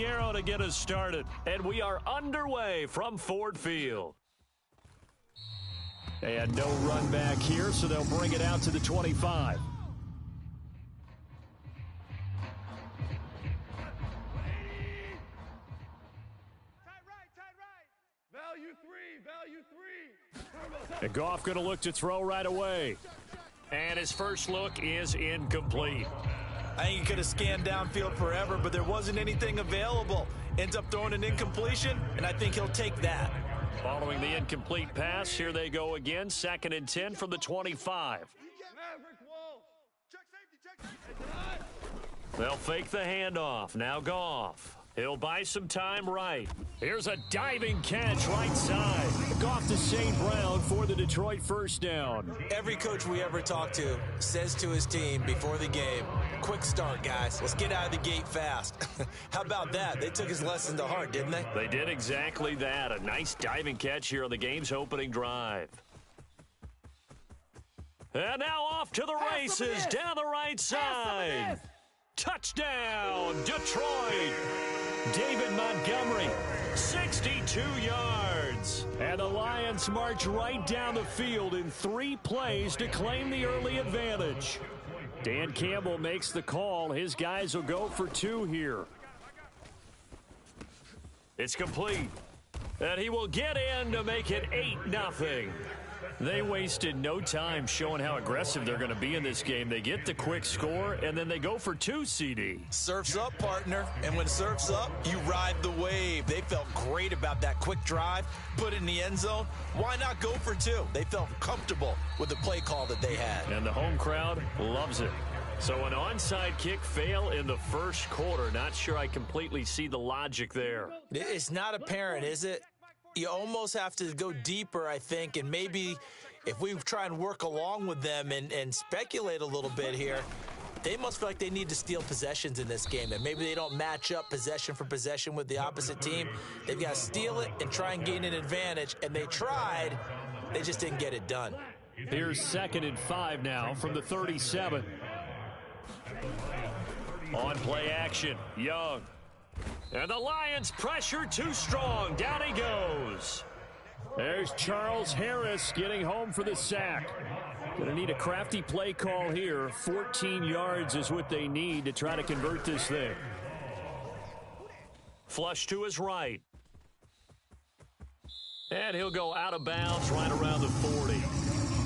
arrow to get us started. And we are underway from Ford Field. And no run back here, so they'll bring it out to the 25. And Goff going to look to throw right away. And his first look is incomplete. I think he could have scanned downfield forever, but there wasn't anything available. Ends up throwing an incompletion, and I think he'll take that. Following the incomplete pass, here they go again. 2nd and 10 from the 25. They'll fake the handoff. Now Goff. He'll buy some time right. Here's a diving catch right side. Goff to St. Brown for the Detroit first down. Every coach we ever talk to says to his team before the game, quick start, guys. Let's get out of the gate fast. How about that? They took his lesson to heart, didn't they? They did exactly that. A nice diving catch here on the game's opening drive. And now off to the races down the right side. Touchdown, Detroit. David Montgomery, 62 yards. And the Lions march right down the field in 3 plays to claim the early advantage. Dan Campbell makes the call. His guys will go for 2 here. It's complete. And he will get in to make it 8-0. They wasted no time showing how aggressive they're going to be in this game. They get the quick score, and then they go for 2, CD. Surf's up, partner. And when surf's up, you ride the wave. They felt great about that quick drive, put it in the end zone. Why not go for 2? They felt comfortable with the play call that they had. And the home crowd loves it. So an onside kick fail in the first quarter. Not sure I completely see the logic there. It's not apparent, is it? You almost have to go deeper, I think, and maybe if we try and work along with them and speculate a little bit here, they must feel like they need to steal possessions in this game, and maybe they don't match up possession for possession with the opposite team. They've got to steal it and try and gain an advantage, and they tried. They just didn't get it done. Here's 2nd and 5 now from the 37. On play action, Young. And the Lions pressure too strong. Down he goes. There's Charles Harris getting home for the sack. Going to need a crafty play call here. 14 yards is what they need to try to convert this thing. Flush to his right. And he'll go out of bounds right around the 40.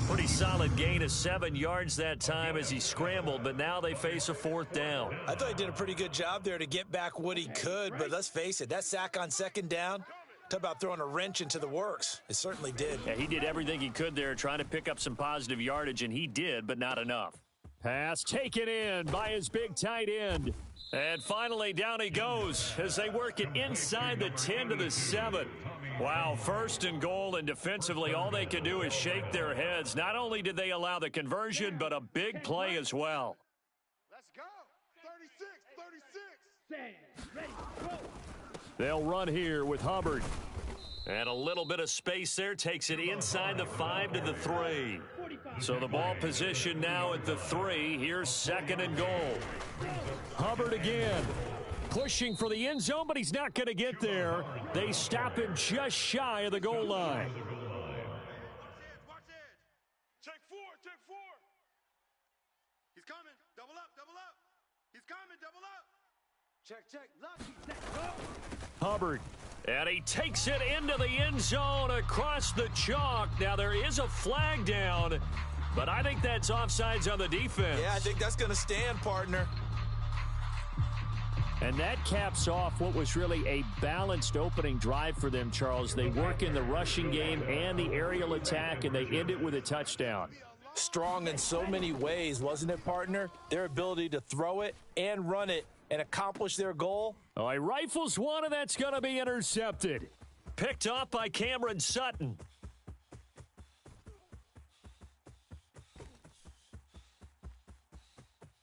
Pretty solid gain of 7 yards that time as he scrambled, but now they face a 4th down. I thought he did a pretty good job there to get back what he could, but let's face it, that sack on 2nd down, talk about throwing a wrench into the works. It certainly did. Yeah, he did everything he could there trying to pick up some positive yardage, and he did, but not enough. Pass taken in by his big tight end. And finally, down he goes as they work it inside the 10 to the 7. Wow, 1st and goal, and defensively, all they can do is shake their heads. Not only did they allow the conversion, but a big play as well. Let's go. 36. They'll run here with Hubbard. And a little bit of space there takes it inside the 5 to the 3. So the ball position now at the 3. Here's 2nd and goal. Hubbard again. Pushing for the end zone, but he's not going to get there. They stop him just shy of the goal line. Watch it. Check 4. He's coming. Double up. He's coming, double up. Check. Look. Hubbard. And he takes it into the end zone across the chalk. Now there is a flag down, but I think that's offsides on the defense. Yeah, I think that's going to stand, partner. And that caps off what was really a balanced opening drive for them, Charles. They work in the rushing game and the aerial attack, and they end it with a touchdown. Strong in so many ways, wasn't it, partner? Their ability to throw it and run it and accomplish their goal. Oh, he rifles one, and that's going to be intercepted. Picked off by Cameron Sutton.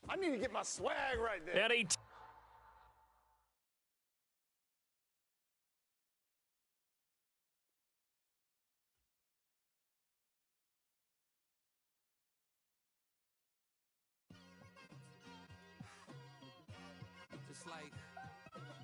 I need to get my swag right there. And he Just like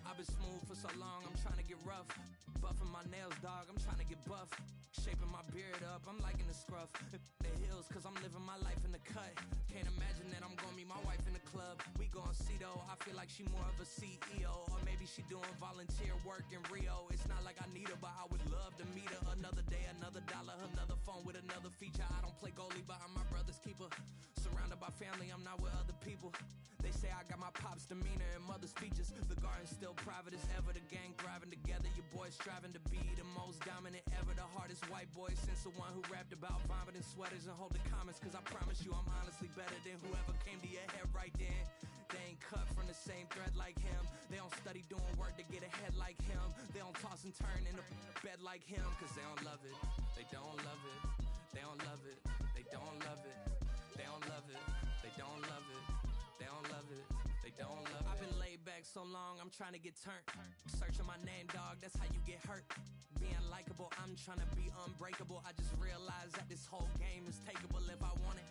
I've been smooth for so long, I'm trying to get rough. Buffing my nails, dog, I'm trying to get buff. Shaping my beard up, I'm liking the scruff. The hills, cause I'm living my life in the cut. Can't imagine that I'm gonna meet my wife in the club. We gon' see though, I feel like she more of a CEO. Or maybe she doing volunteer work in Rio. It's not like I need her, but I would love to meet her. Another day, another dollar, another phone with another feature. I don't play goalie, but I'm my brother's keeper. Surrounded by family, I'm not with other people. They say I got my pop's demeanor and mother's features. The garden's still private as ever. The gang thriving together. Your boys striving to be the most dominant ever. The hardest white boy since the one who rapped about vomiting sweaters and holding comments. Cause I promise you I'm honestly better than whoever came to your head right then. They ain't cut from the same thread like him. They don't study doing work to get ahead like him. They don't toss and turn in a bed like him. Cause they don't love it. They don't love it. They don't love it. They don't love it. They don't love it. They don't love it. They don't love it. They don't love it. I've been laid back so long, I'm trying to get turned. Searching my name, dog, that's how you get hurt. Being likable, I'm trying to be unbreakable. I just realized that this whole game is takeable if I want it.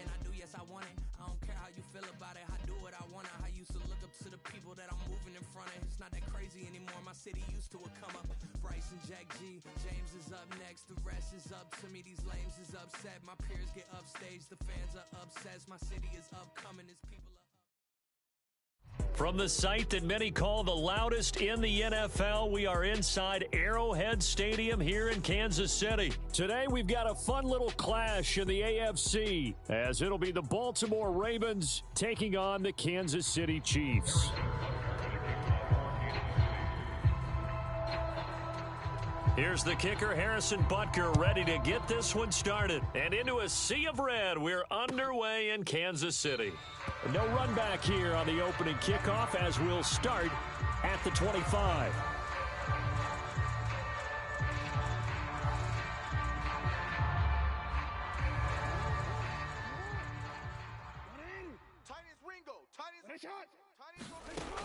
And I do, yes, I want it. I don't care how you feel about it. I do what I want. I used to look up to the people that I'm moving in front of. It's not that crazy anymore. My city used to a come up. Bryce and Jack G. James is up next. The rest is up to me. These lames is upset. My peers get upstaged. The fans are obsessed. My city is upcoming. It's people are. From the site that many call the loudest in the NFL, we are inside Arrowhead Stadium here in Kansas City. Today, we've got a fun little clash in the AFC, as it'll be the Baltimore Ravens taking on the Kansas City Chiefs. Here's the kicker, Harrison Butker, ready to get this one started. And into a sea of red, we're underway in Kansas City. No run back here on the opening kickoff as we'll start at the 25.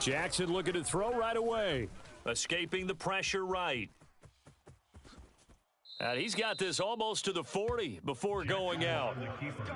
Jackson looking to throw right away. Escaping the pressure right. And he's got this almost to the 40 before going out.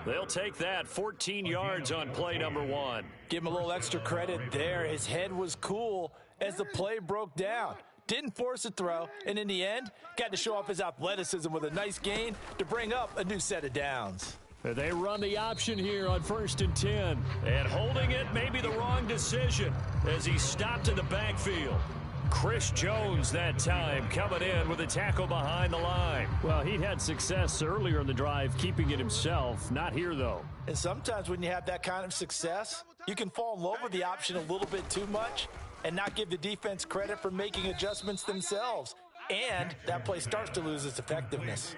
They'll take that 14 yards on play number one. Give him a little extra credit there. His head was cool as the play broke down. Didn't force a throw, and in the end, got to show off his athleticism with a nice gain to bring up a new set of downs. They run the option here on 1st and 10. And holding it may be the wrong decision as he stopped in the backfield. Chris Jones that time coming in with a tackle behind the line. Well, he had success earlier in the drive keeping it himself. Not here, though. And sometimes when you have that kind of success, you can fall in love with the option a little bit too much and not give the defense credit for making adjustments themselves. And that play starts to lose its effectiveness.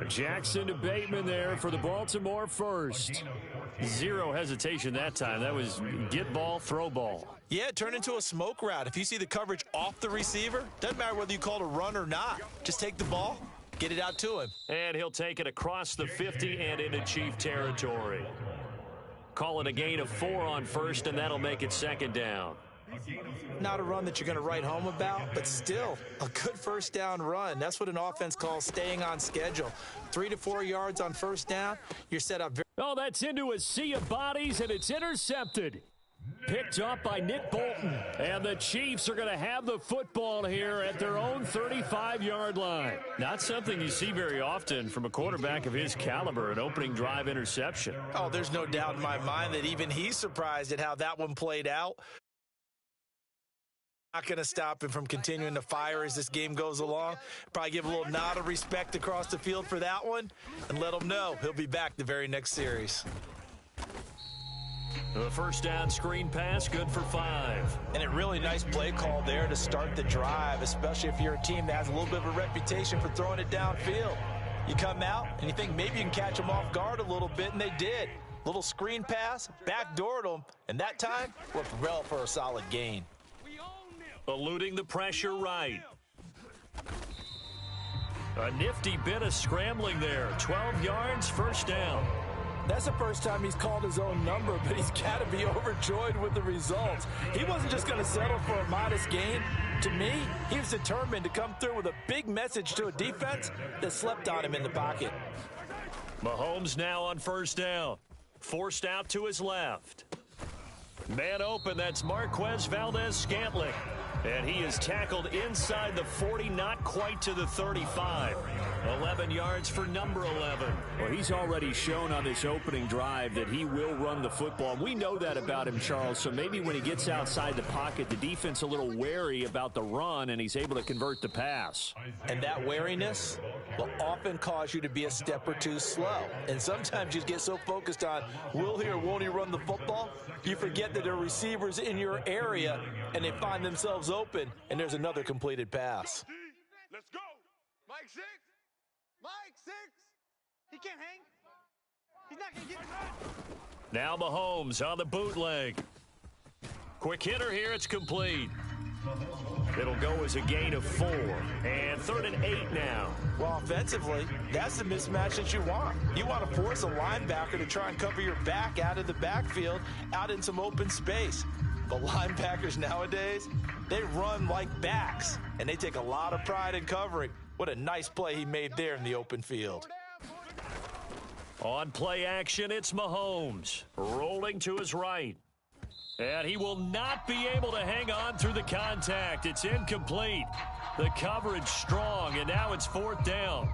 Jackson to Bateman there for the Baltimore first. Zero hesitation that time. That was get ball, throw ball. Yeah, turn into a smoke route. If you see the coverage off the receiver, doesn't matter whether you call it a run or not. Just take the ball, get it out to him. And he'll take it across the 50 and into Chief territory. Call it a gain of 4 on first, and that'll make it 2nd down. Not a run that you're going to write home about, but still a good first down run. That's what an offense calls staying on schedule. 3 to 4 yards on first down, you're set up very. Oh, that's into a sea of bodies, and it's intercepted. Picked up by Nick Bolton. And the Chiefs are going to have the football here at their own 35-yard line. Not something you see very often from a quarterback of his caliber, an opening drive interception. Oh, there's no doubt in my mind that even he's surprised at how that one played out. Not going to stop him from continuing to fire as this game goes along. Probably give a little nod of respect across the field for that one and let him know he'll be back the very next series. The first down screen pass, good for 5. And a really nice play call there to start the drive, especially if you're a team that has a little bit of a reputation for throwing it downfield. You come out and you think maybe you can catch them off guard a little bit, and they did. Little screen pass, backdoored them, and that time worked well for a solid gain. Eluding the pressure right. A nifty bit of scrambling there. 12 yards, first down. That's the first time he's called his own number, but he's got to be overjoyed with the results. He wasn't just going to settle for a modest gain. To me, he was determined to come through with a big message to a defense that slept on him in the pocket. Mahomes now on first down. Forced out to his left. Man open, that's Marquez Valdez-Scantling. And he is tackled inside the 40, not quite to the 35. 11 yards for number 11. Well, he's already shown on this opening drive that he will run the football. We know that about him, Charles, so maybe when he gets outside the pocket, the defense a little wary about the run, and he's able to convert the pass. And that wariness will often cause you to be a step or two slow. And sometimes you get so focused on, will he or won't he run the football, you forget that there are receivers in your area, and they find themselves open, and there's another completed pass. Let's go. Mike 6. Mike 6. He can't hang. He's not going to get it. Now Mahomes on the bootleg. Quick hitter here. It's complete. It'll go as a gain of 4. And 3rd and 8 now. Well, offensively, that's the mismatch that you want. You want to force a linebacker to try and cover your back out of the backfield, out in some open space. The linebackers nowadays, they run like backs, and they take a lot of pride in covering. What a nice play he made there in the open field. On play action, it's Mahomes. Rolling to his right. And he will not be able to hang on through the contact. It's incomplete. The coverage strong, and now it's 4th down.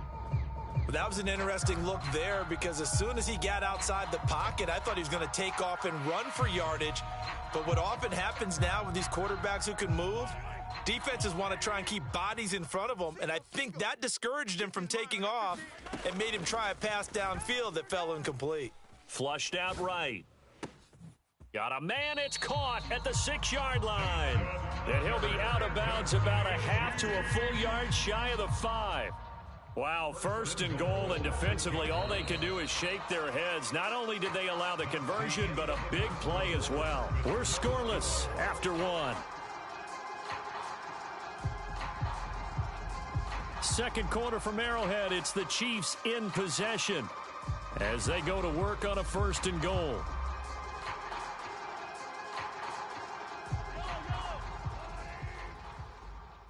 But that was an interesting look there because as soon as he got outside the pocket, I thought he was going to take off and run for yardage. But what often happens now with these quarterbacks who can move, defenses want to try and keep bodies in front of them, and I think that discouraged him from taking off and made him try a pass downfield that fell incomplete. Flushed out right. Got a man, it's caught at the 6-yard line. And he'll be out of bounds about a half to a full yard shy of the 5. Wow, 1st and goal, and defensively all they can do is shake their heads. Not only did they allow the conversion, but a big play as well. We're scoreless after 1. Second quarter from Arrowhead, it's the Chiefs in possession as they go to work on a 1st and goal.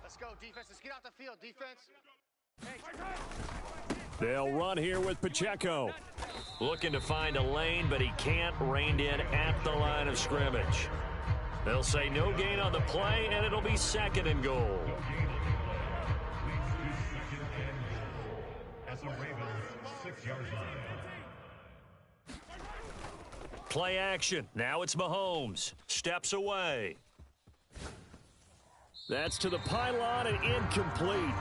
Let's go, defense. Let's get out the field, defense. They'll run here with Pacheco. Looking to find a lane, but he can't. Reined in at the line of scrimmage. They'll say no gain on the play, and it'll be 2nd and goal. Play action. Now it's Mahomes. Steps away. That's to the pylon and incomplete.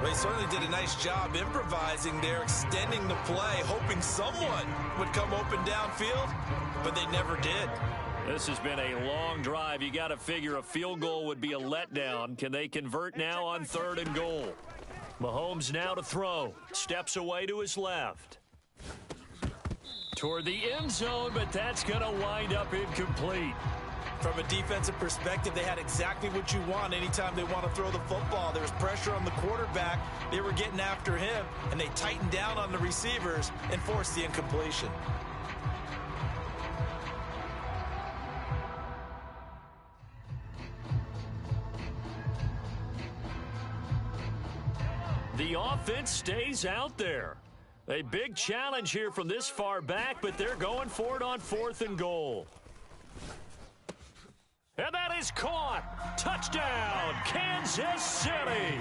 Well, he certainly did a nice job improvising there, extending the play, hoping someone would come open downfield, but they never did. This has been a long drive. You got to figure a field goal would be a letdown. Can they convert now on 3rd and goal? Mahomes now to throw. Steps away to his left. Toward the end zone, but that's going to wind up incomplete. From a defensive perspective, they had exactly what you want anytime they want to throw the football. There was pressure on the quarterback. They were getting after him, and they tightened down on the receivers and forced the incompletion. The offense stays out there. A big challenge here from this far back, but they're going for it on 4th and goal. And that is caught. Touchdown, Kansas City.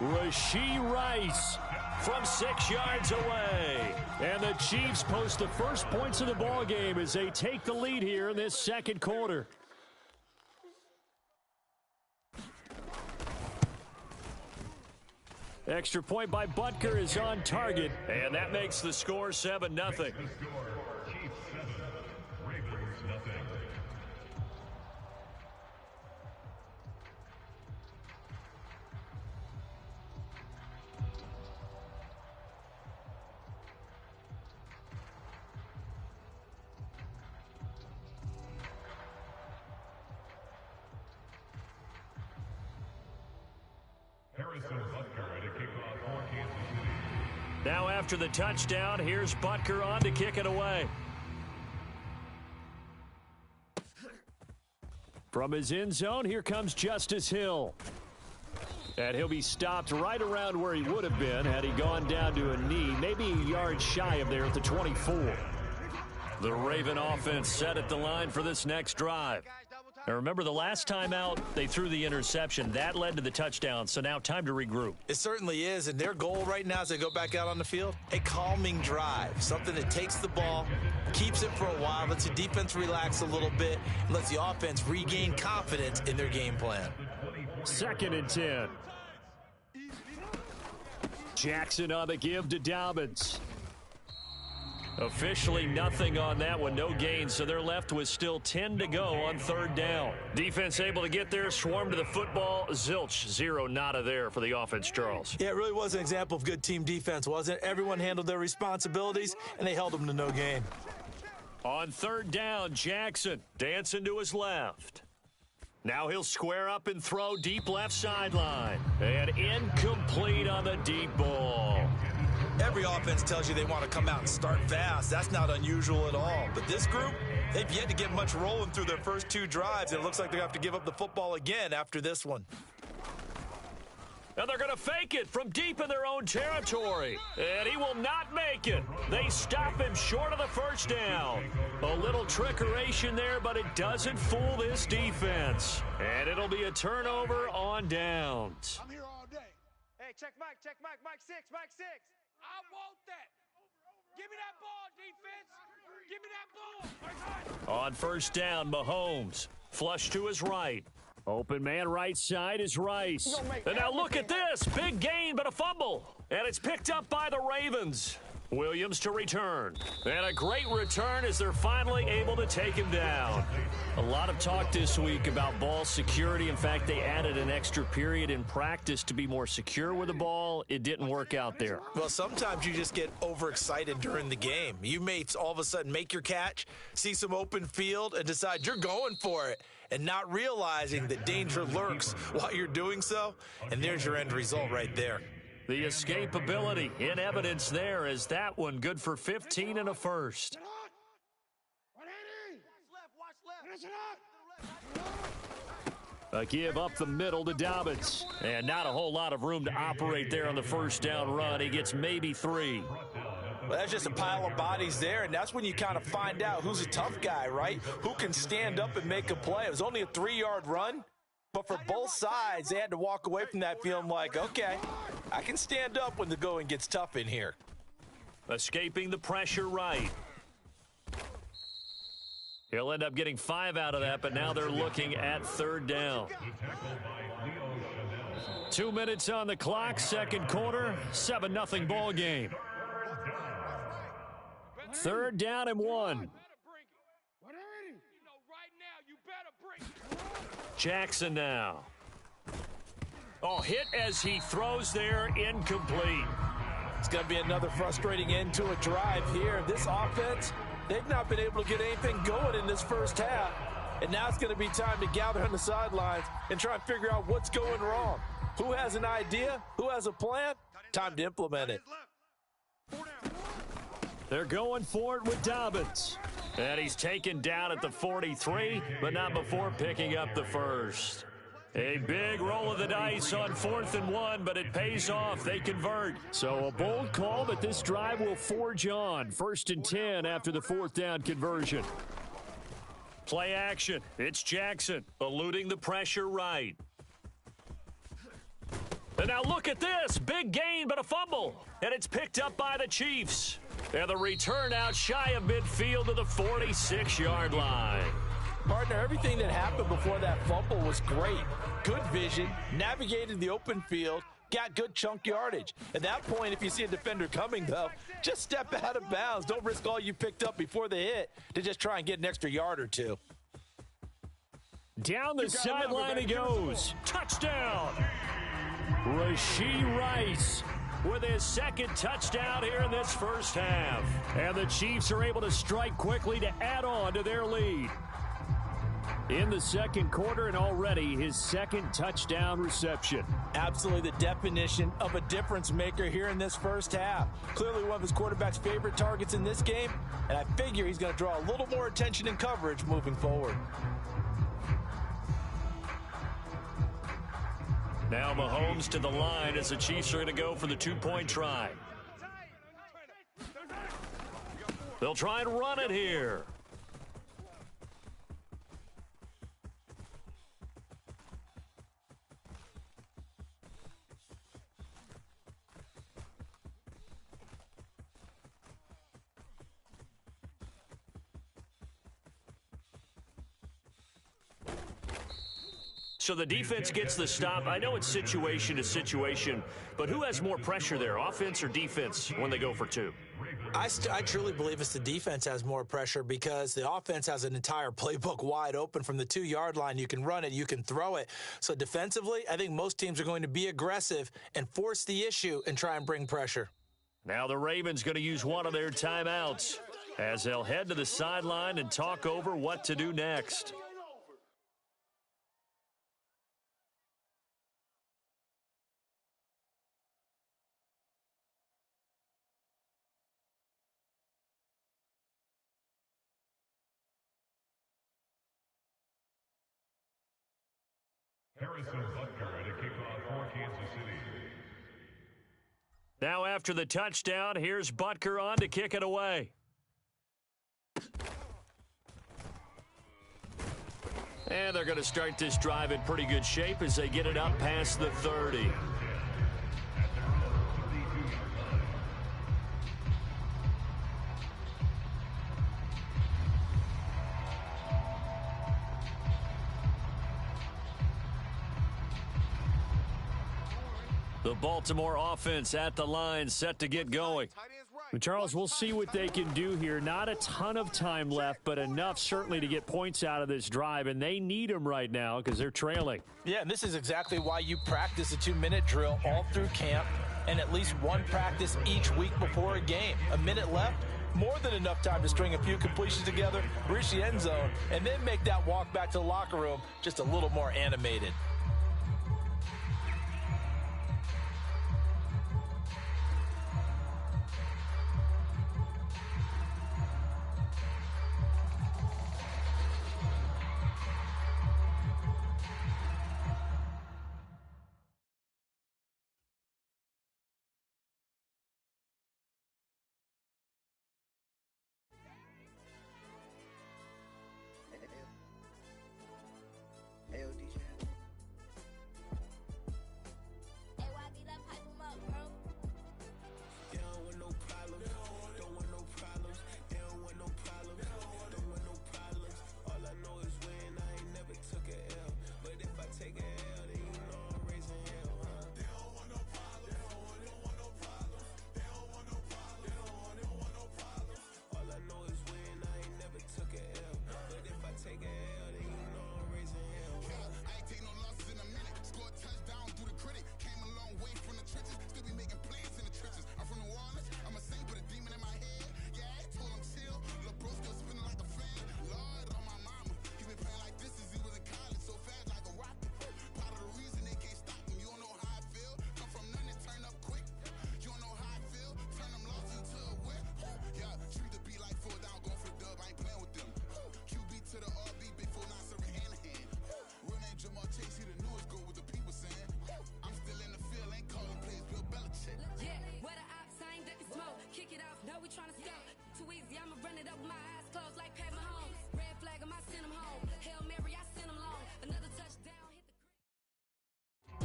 Rashee Rice from 6 yards away. And the Chiefs post the first points of the ball game as they take the lead here in this 2nd quarter. Extra point by Butker is on target, and that makes the score 7-0. Now after the touchdown, here's Butker on to kick it away. From his end zone, here comes Justice Hill. And he'll be stopped right around where he would have been had he gone down to a knee, maybe a yard shy of there at the 24. The Raven offense set at the line for this next drive. Now remember, the last time out, they threw the interception. That led to the touchdown, so now time to regroup. It certainly is, and their goal right now as they go back out on the field, a calming drive, something that takes the ball, keeps it for a while, lets the defense relax a little bit, and lets the offense regain confidence in their game plan. 2nd and 10. Jackson on the give to Dobbins. Officially nothing on that one, no gain, so they're left with still 10 to go on 3rd down. Defense able to get there, swarm to the football. Zilch, 0 nada there for the offense, Charles. Yeah, it really was an example of good team defense, wasn't it? Everyone handled their responsibilities, and they held them to no gain. On 3rd down, Jackson dancing to his left. Now he'll square up and throw deep left sideline. And incomplete on the deep ball. Every offense tells you they want to come out and start fast. That's not unusual at all. But this group, they've yet to get much rolling through their first 2 drives, and it looks like they have to give up the football again after this one. And they're going to fake it from deep in their own territory. And he will not make it. They stop him short of the 1st down. A little trickeration there, but it doesn't fool this defense. And it'll be a turnover on downs. I'm here all day. Hey, check Mike, Mike 6, Mike 6. I want that. Give me that ball, defense. Give me that ball. On 1st down, Mahomes. Flush to his right. Open man right side is Rice. And now look at this. Big gain, but a fumble. And it's picked up by the Ravens. Williams to return. And a great return as they're finally able to take him down. A lot of talk this week about ball security. In fact, they added an extra period in practice to be more secure with the ball. It didn't work out there. Well, sometimes you just get overexcited during the game. You may all of a sudden make your catch, see some open field, and decide you're going for it, and not realizing that danger lurks while you're doing so. And there's your end result right there. The escapability in evidence there as that one good for 15 and a first. A give up the middle to Dobbins. And not a whole lot of room to operate there on the 1st down run. He gets maybe 3. Well, that's just a pile of bodies there, and that's when you kind of find out who's a tough guy, right? Who can stand up and make a play. It was only a 3-yard run, but for both sides, they had to walk away from that feeling like, okay, I can stand up when the going gets tough in here. Escaping the pressure right. He'll end up getting 5 out of that, but now they're looking at 3rd down. 2 minutes on the clock, 2nd quarter, 7-0 ball game. 3rd down and 1. Jackson now. Oh, hit as he throws there, incomplete. It's going to be another frustrating end to a drive here. This offense, they've not been able to get anything going in this first half. And now it's going to be time to gather on the sidelines and try and figure out what's going wrong. Who has an idea? Who has a plan? Time to implement it. They're going for it with Dobbins. And he's taken down at the 43, but not before picking up the first. A big roll of the dice on 4th and 1, but it pays off. They convert. So a bold call, but this drive will forge on. 1st and 10 after the 4th down conversion. Play action. It's Jackson eluding the pressure right. And now look at this. Big gain, but a fumble. And it's picked up by the Chiefs. And the return out shy of midfield to the 46-yard line. Partner, everything that happened before that fumble was great. Good vision, navigated the open field, got good chunk yardage. At that point, if you see a defender coming, though, just step out of bounds. Don't risk all you picked up before the hit to just try and get an extra yard or 2. Down the sideline he goes. Touchdown! Rashee Rice with his 2nd touchdown here in this first half. And the Chiefs are able to strike quickly to add on to their lead. In the 2nd quarter, and already his 2nd touchdown reception. Absolutely the definition of a difference maker here in this first half. Clearly one of his quarterback's favorite targets in this game, and I figure he's going to draw a little more attention and coverage moving forward. Now Mahomes to the line as the Chiefs are going to go for the 2-point try. They'll try and run it here. So the defense gets the stop. I know it's situation to situation, but who has more pressure there, offense or defense, when they go for two? I truly believe it's the defense has more pressure because the offense has an entire playbook wide open from the 2-yard line. You can run it, you can throw it. So defensively, I think most teams are going to be aggressive and force the issue and try and bring pressure. Now the Ravens going to use one of their timeouts as they'll head to the sideline and talk over what to do next. Harrison Butker to kick off for Kansas City. Now after the touchdown, here's Butker on to kick it away. And they're going to start this drive in pretty good shape as they get it up past the 30. The Baltimore offense at the line, set to get going. And Charles, we'll see what they can do here. Not a ton of time left, but enough certainly to get points out of this drive, and they need them right now because they're trailing. Yeah, and this is exactly why you practice a 2-minute drill all through camp and at least one practice each week before a game. A minute left, more than enough time to string a few completions together, reach the end zone, and then make that walk back to the locker room just a little more animated.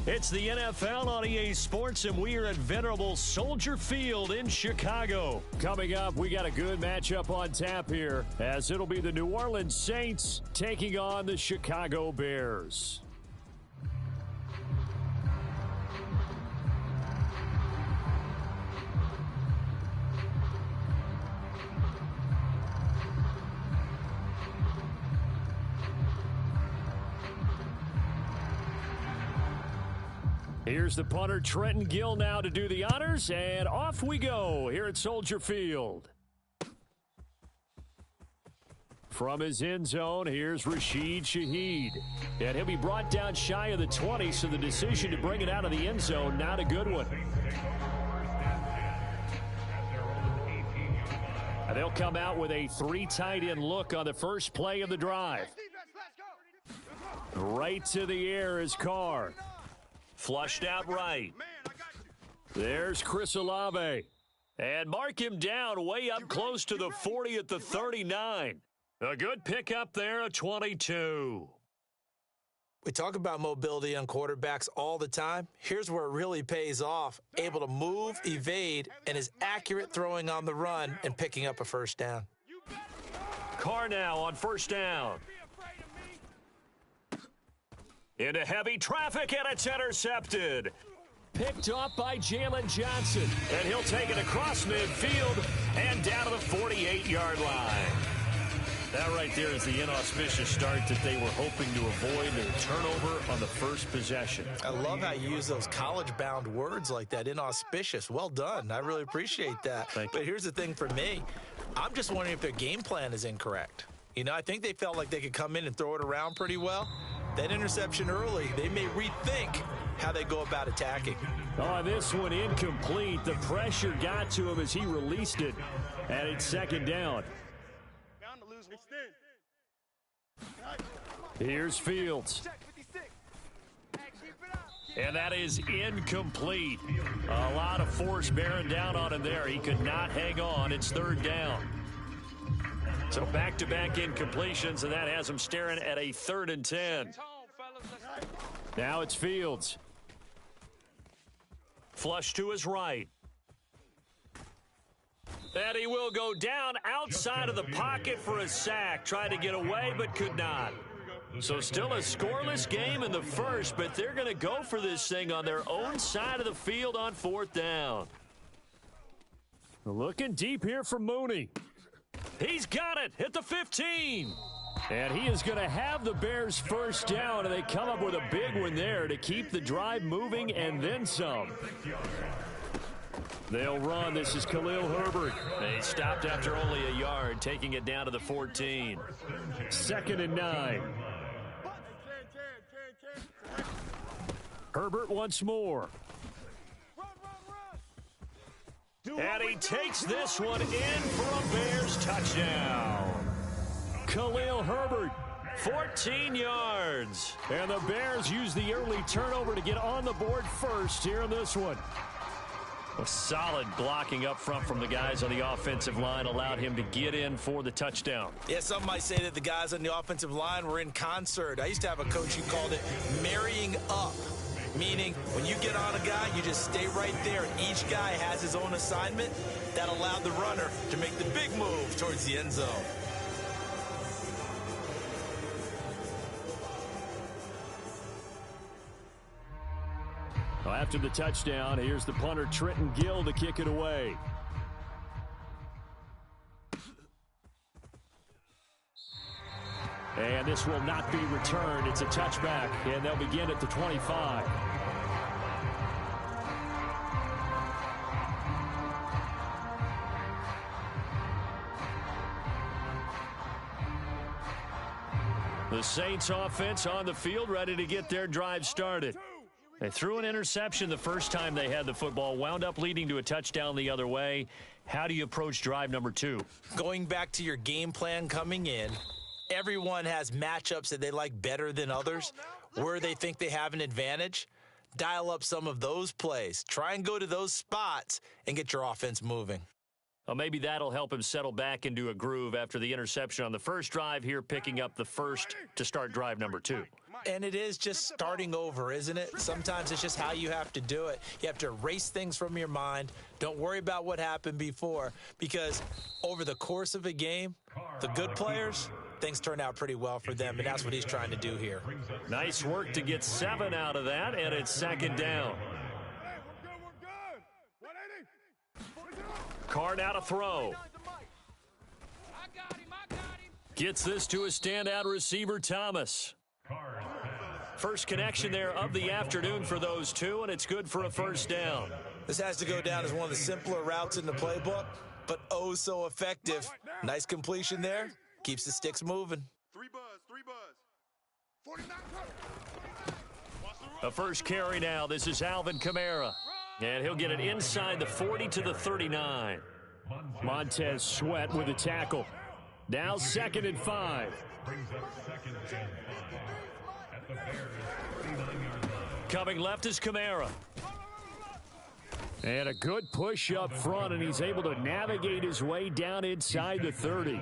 It's the NFL on EA Sports, and we are at venerable Soldier Field in Chicago. Coming up, we got a good matchup on tap here, as it'll be the New Orleans Saints taking on the Chicago Bears. Here's the punter, Trenton Gill, now to do the honors, and off we go here at Soldier Field. From his end zone, here's Rashid Shaheed. And he'll be brought down shy of the 20, so the decision to bring it out of the end zone, not a good one. And they'll come out with a 3 tight end look on the first play of the drive. Right to the air is Carr. Flushed out right. There's Chris Olave. And mark him down way up close to the 40 at the 39. A good pickup there, a 22. We talk about mobility on quarterbacks all the time. Here's where it really pays off. Able to move, evade, and is accurate throwing on the run and picking up a first down. Carr now on first down. Into heavy traffic, and it's intercepted. Picked off by Jalen Johnson. And he'll take it across midfield and down to the 48-yard line. That right there is the inauspicious start that they were hoping to avoid, the turnover on the first possession. I love how you use those college-bound words like that, inauspicious. Well done. I really appreciate that. But here's the thing for me. I'm just wondering if their game plan is incorrect. You know, I think they felt like they could come in and throw it around pretty well. That interception early, they may rethink how they go about attacking. Oh, this one incomplete. The pressure got to him as he released it. And it's second down. Here's Fields. And that is incomplete. A lot of force bearing down on him there. He could not hang on. It's third down. So back-to-back incompletions, and that has him staring at a 3rd and 10. Now it's Fields. Flush to his right. And he will go down outside of the pocket for a sack. Tried to get away, but could not. So still a scoreless game in the first, but they're going to go for this thing on their own side of the field on 4th down. Looking deep here for Mooney. He's got it at the 15. And he is going to have the Bears first down, and they come up with a big one there to keep the drive moving and then some. They'll run. This is Khalil Herbert. They stopped after only a yard, taking it down to the 14. 2nd and 9. Herbert once more. And he takes this one in for a Bears touchdown. Khalil Herbert. 14 yards. And the Bears use the early turnover to get on the board first here in this one. A solid blocking up front from the guys on the offensive line allowed him to get in for the touchdown. Yeah, some might say that the guys on the offensive line were in concert. I used to have a coach who called it marrying up, meaning when you get on a guy, you just stay right there. Each guy has his own assignment that allowed the runner to make the big move towards the end zone. Well, after the touchdown, here's the punter, Trenton Gill, to kick it away. And this will not be returned. It's a touchback, and they'll begin at the 25. The Saints offense on the field, ready to get their drive started. They threw an interception the first time they had the football, wound up leading to a touchdown the other way. How do you approach drive number 2? Going back to your game plan coming in, everyone has matchups that they like better than others, where they think they have an advantage. Dial up some of those plays. Try and go to those spots and get your offense moving. Well, maybe that'll help him settle back into a groove after the interception on the first drive here, picking up the first to start drive number 2. And it is just starting over, isn't it? Sometimes it's just how you have to do it. You have to erase things from your mind. Don't worry about what happened before, because over the course of a game, the good players, things turn out pretty well for them, and that's what he's trying to do here. Nice work to get 7 out of that, and it's second down. Carr now to throw. Gets this to a standout receiver, Thomas. First connection there of the afternoon for those two, and it's good for a first down. This has to go down as one of the simpler routes in the playbook, but oh so effective. Nice completion there. Keeps the sticks moving. 3 buzz. 49. The first carry now. This is Alvin Kamara. And he'll get it inside the 40 to the 39. Montez Sweat with a tackle. Now 2nd and 5. Coming left is Kamara. And a good push up front, and he's able to navigate his way down inside the 30.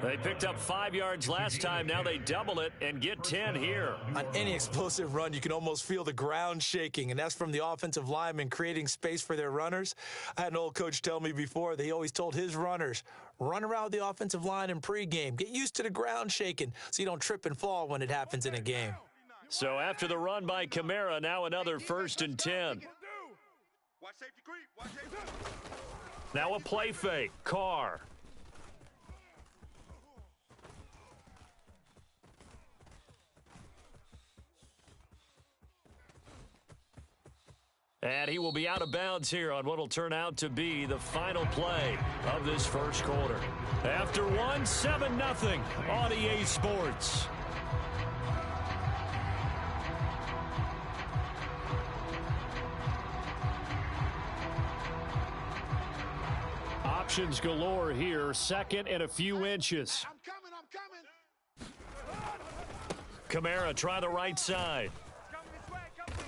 They picked up 5 yards last time. Now they double it and get 10 here. On any explosive run, you can almost feel the ground shaking, and that's from the offensive linemen creating space for their runners. I had an old coach tell me before, he always told his runners, run around with the offensive line in pregame. Get used to the ground shaking so you don't trip and fall when it happens in a game. So after the run by Kamara, now another 1st and 10. Watch safety creep. Watch safety creep. Now a play fake. Carr. And he will be out of bounds here on what will turn out to be the final play of this first quarter. After 7-0 on EA Sports. Options galore here. 2nd and a few inches. I'm coming. Kamara try the right side.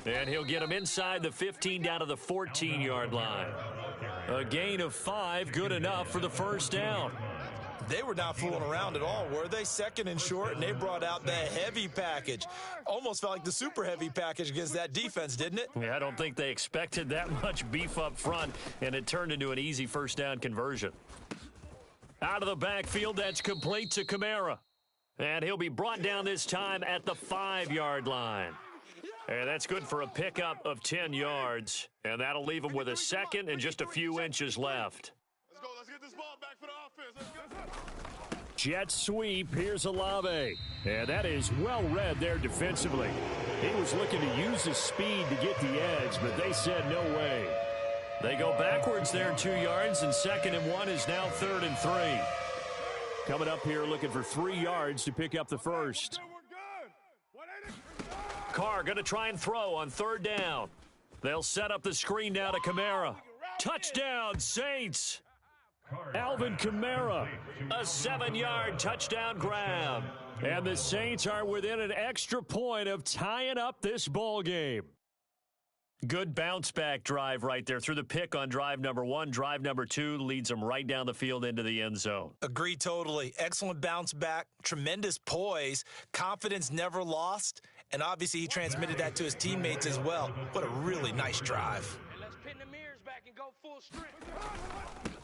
And he'll get him inside the 15 down to the 14-yard line. A gain of 5, good enough for the first down. They were not fooling around at all, were they? 2nd and short, and they brought out the heavy package. Almost felt like the super heavy package against that defense, didn't it? Yeah, I don't think they expected that much beef up front, and it turned into an easy first down conversion. Out of the backfield, that's complete to Kamara. And he'll be brought down this time at the 5-yard line. And that's good for a pickup of 10 yards. And that'll leave him with a 2nd and just a few inches left. Let's go. Let's get this ball back for the offense. Let's go. Jet sweep. Here's Olave. And that is well read there defensively. He was looking to use his speed to get the edge, but they said no way. They go backwards there 2 yards, and 2nd and 1 is now 3rd and 3. Coming up here looking for 3 yards to pick up the first. Carr going to try and throw on 3rd down. They'll set up the screen now to Kamara. Touchdown, Saints. Alvin Kamara, a 7-yard touchdown grab. And the Saints are within an extra point of tying up this ball game. Good bounce-back drive right there through the pick on drive number 1. Drive number 2 leads them right down the field into the end zone. Agree totally. Excellent bounce back, tremendous poise, confidence never lost, and obviously he transmitted that to his teammates as well. What a really nice drive. And let's pin the mirrors back and go full strength.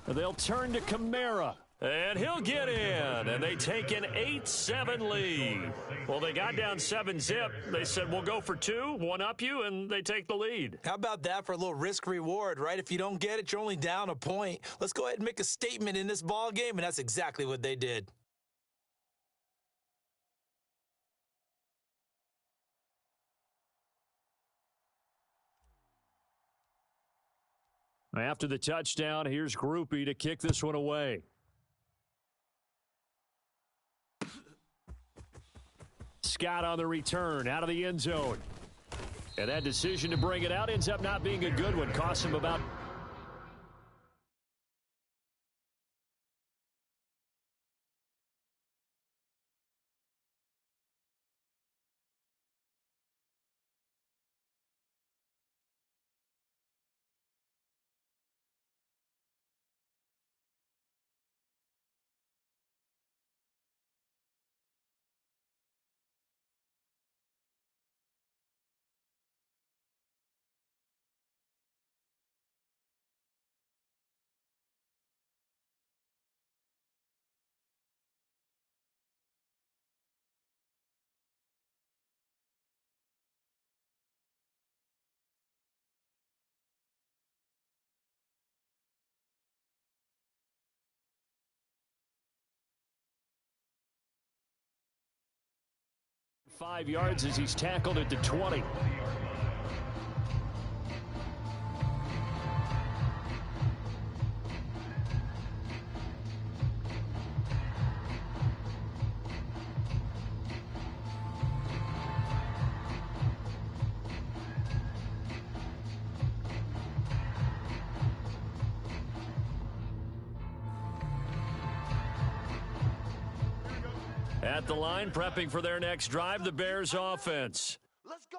They'll turn to Kamara, and he'll get in, and they take an 8-7 lead. Well, they got down 7-zip. They said, we'll go for 2, one up you, and they take the lead. How about that for a little risk-reward, right? If you don't get it, you're only down a point. Let's go ahead and make a statement in this ball game, and that's exactly what they did. After the touchdown, here's Groupie to kick this one away. Scott on the return, out of the end zone. And that decision to bring it out ends up not being a good one. Costs him about... ...5 yards as he's tackled at the 20. At the line, prepping for their next drive, the Bears offense.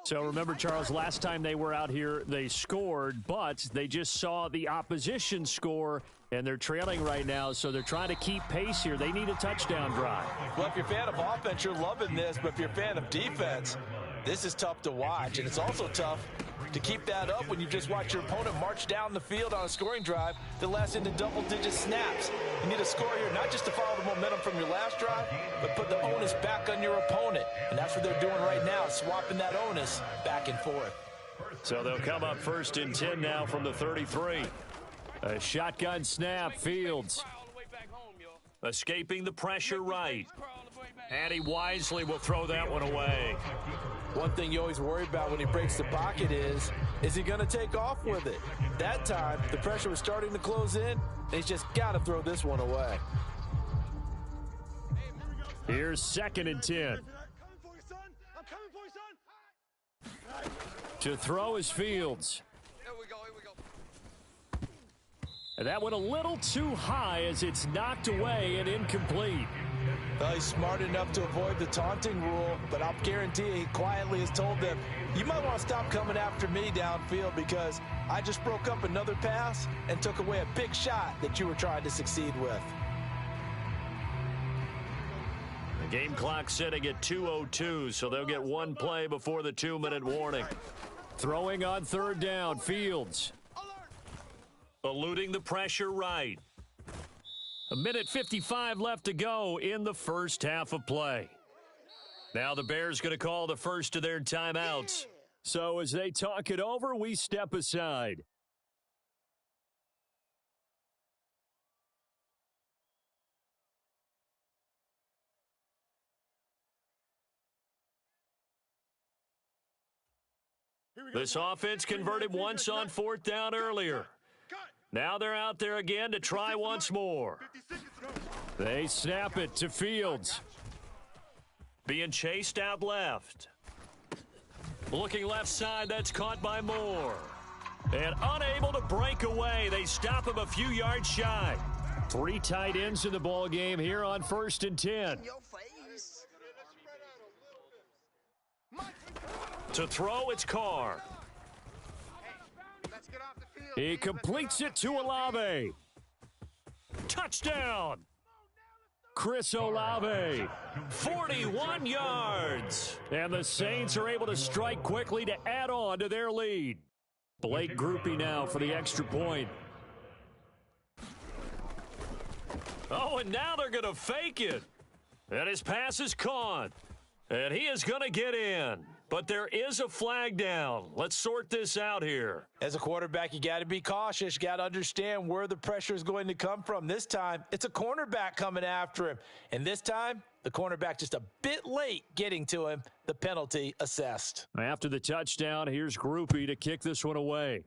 So remember, Charles, last time they were out here, they scored, but they just saw the opposition score, and they're trailing right now, so they're trying to keep pace here. They need a touchdown drive. Well, if you're a fan of offense, you're loving this, but if you're a fan of defense, this is tough to watch, and it's also tough To keep that up when you just watch your opponent march down the field on a scoring drive that lasts into double-digit snaps. You need a score here, not just to follow the momentum from your last drive, but put the onus back on your opponent. And that's what they're doing right now, swapping that onus back and forth. So they'll come up 1st and 10 now from the 33. A shotgun snap, Fields. Escaping the pressure right. And he wisely will throw that one away. One thing you always worry about when he breaks the pocket is he going to take off with it? That time, the pressure was starting to close in, and he's just got to throw this one away. Here's 2nd and 10. To throw is Fields. And that went a little too high as it's knocked away and incomplete. Well, he's smart enough to avoid the taunting rule, but I'll guarantee you he quietly has told them, you might want to stop coming after me downfield because I just broke up another pass and took away a big shot that you were trying to succeed with. The game clock sitting at 2:02, so they'll get one play before the 2-minute warning. Throwing on 3rd down, Fields. Eluding the pressure right. 1:55 left to go in the first half of play. Now the Bears going to call the first of their timeouts. So as they talk it over, we step aside. This offense converted once on 4th down earlier. Now they're out there again to try once more. They snap it to Fields. Being chased out left. Looking left side, that's caught by Moore. And unable to break away, they stop him a few yards shy. 3 tight ends in the ball game here on 1st and 10. To throw, it's Carr. He completes it to Olave. Touchdown! Chris Olave, 41 yards. And the Saints are able to strike quickly to add on to their lead. Blake Groupie now for the extra point. Oh, and now they're going to fake it. And his pass is caught. And he is going to get in. But there is a flag down. Let's sort this out here. As a quarterback, you got to be cautious. You got to understand where the pressure is going to come from. This time, it's a cornerback coming after him. And this time, the cornerback just a bit late getting to him. The penalty assessed. After the touchdown, here's Groupie to kick this one away.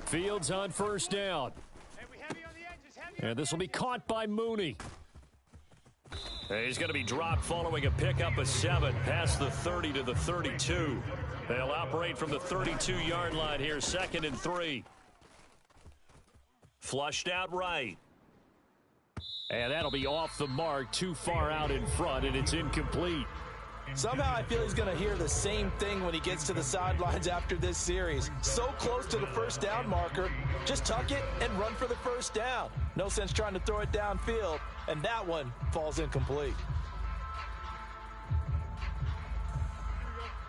Fields on 1st down. And this will be caught by Mooney. And he's going to be dropped following a pickup of 7 past the 30 to the 32. They'll operate from the 32-yard line here, 2nd and 3. Flushed out right. And that'll be off the mark, too far out in front, and it's incomplete. Somehow I feel he's going to hear the same thing when he gets to the sidelines after this series. So close to the 1st down marker. Just tuck it and run for the 1st down. No sense trying to throw it downfield, and that one falls incomplete.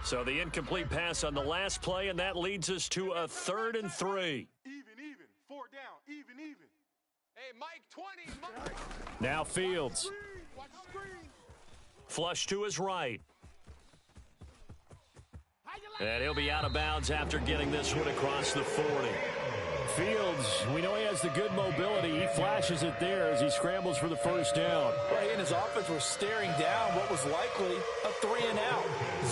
So the incomplete pass on the last play, and that leads us to a 3rd and 3. Even. 4 down. Even. Hey, Mike, 20. Mike. Now Fields. Watch the screen. Flush to his right. And he'll be out of bounds after getting this one across the 40. Fields, we know he has the good mobility. He flashes it there as he scrambles for the 1st down. Well, he and his offense were staring down what was likely a 3 and out.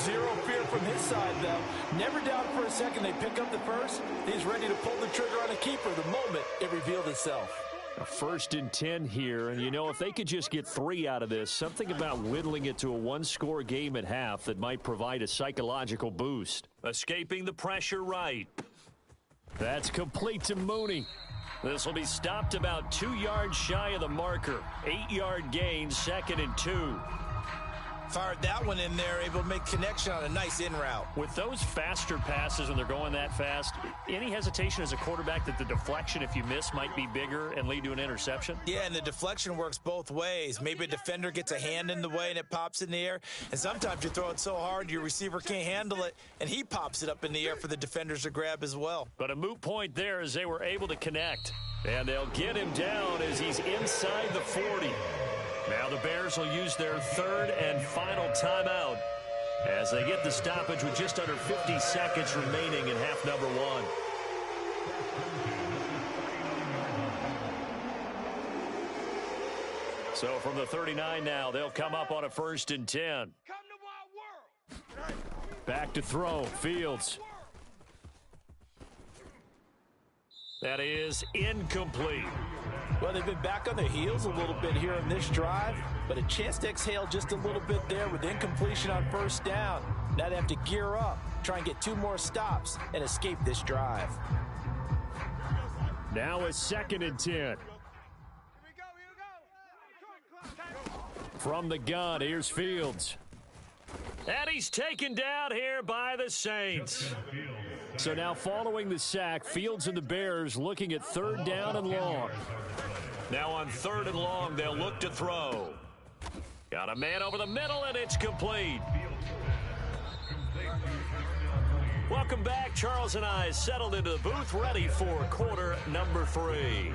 Zero fear from his side, though. Never doubted for a second they pick up the first. He's ready to pull the trigger on a keeper the moment it revealed itself. A 1st and 10 here, and you know, if they could just get 3 out of this, something about whittling it to a 1-score game at half that might provide a psychological boost. Escaping the pressure right. That's complete to Mooney. This will be stopped about 2 yards shy of the marker. 8-yard gain, 2nd and 2. Fired that one in there, able to make connection on a nice in route. With those faster passes when they're going that fast, any hesitation as a quarterback that the deflection, if you miss, might be bigger and lead to an interception? Yeah, and the deflection works both ways. Maybe a defender gets a hand in the way and it pops in the air, and sometimes you throw it so hard your receiver can't handle it, and he pops it up in the air for the defenders to grab as well. But a moot point there as they were able to connect. And they'll get him down as he's inside the 40. Now the Bears will use their third and final timeout as they get the stoppage with just under 50 seconds remaining in half number one. So from the 39 now, they'll come up on a 1st and 10. Back to throw, Fields. That is incomplete. Well, they've been back on their heels a little bit here in this drive, but a chance to exhale just a little bit there with incompletion on 1st down. Now they have to gear up, try and get 2 more stops, and escape this drive. Now a 2nd and 10. From the gun, here's Fields. And he's taken down here by the Saints. So now following the sack, Fields and the Bears looking at 3rd down and long. Now on 3rd and long, they'll look to throw. Got a man over the middle, and it's complete. Welcome back. Charles and I settled into the booth, ready for quarter number 3.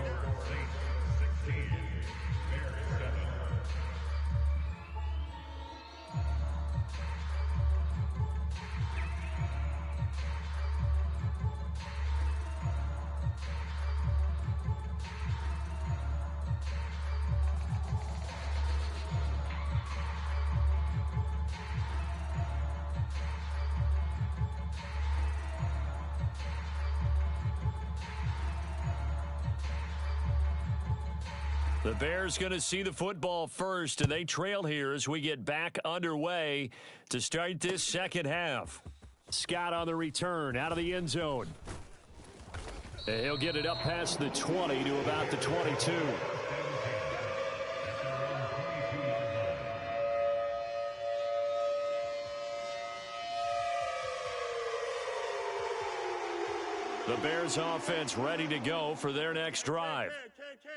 The Bears going to see the football first, and they trail here as we get back underway to start this second half. Scott on the return out of the end zone. And he'll get it up past the 20 to about the 22. The Bears offense ready to go for their next drive.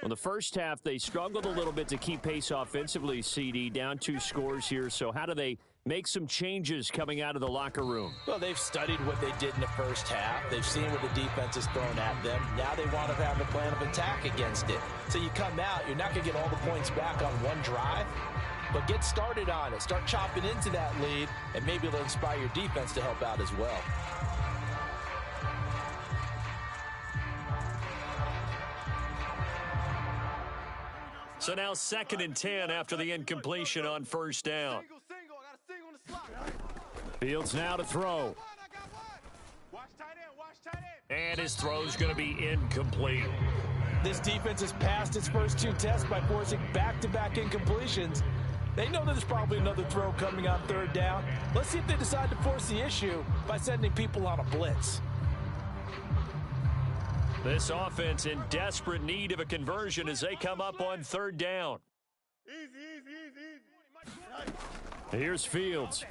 Well, the first half, they struggled a little bit to keep pace offensively, CD, down 2 scores here. So how do they make some changes coming out of the locker room? Well, they've studied what they did in the first half. They've seen what the defense has thrown at them. Now they want to have a plan of attack against it. So you come out, you're not going to get all the points back on one drive, but get started on it. Start chopping into that lead, and maybe it'll inspire your defense to help out as well. So now 2nd and 10 after the incompletion on 1st down. Fields now to throw. And his throw's going to be incomplete. This defense has passed its first 2 tests by forcing back-to-back incompletions. They know there's probably another throw coming on 3rd down. Let's see if they decide to force the issue by sending people on a blitz. This offense in desperate need of a conversion as they come up on 3rd down. Here's Fields.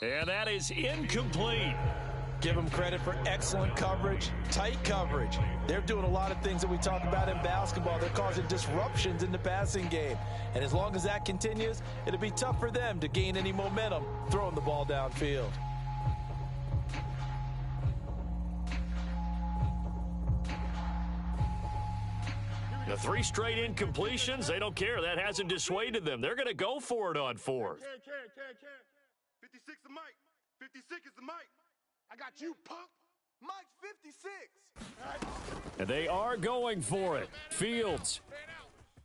And that is incomplete. Give them credit for excellent coverage, tight coverage. They're doing a lot of things that we talk about in basketball. They're causing disruptions in the passing game. And as long as that continues, it'll be tough for them to gain any momentum throwing the ball downfield. The 3 straight incompletions, they don't care. That hasn't dissuaded them. They're going to go for it on 4th. 56 is Mike. 56 is the Mike. I got you, punk. Mike's 56. And they are going for it. Fields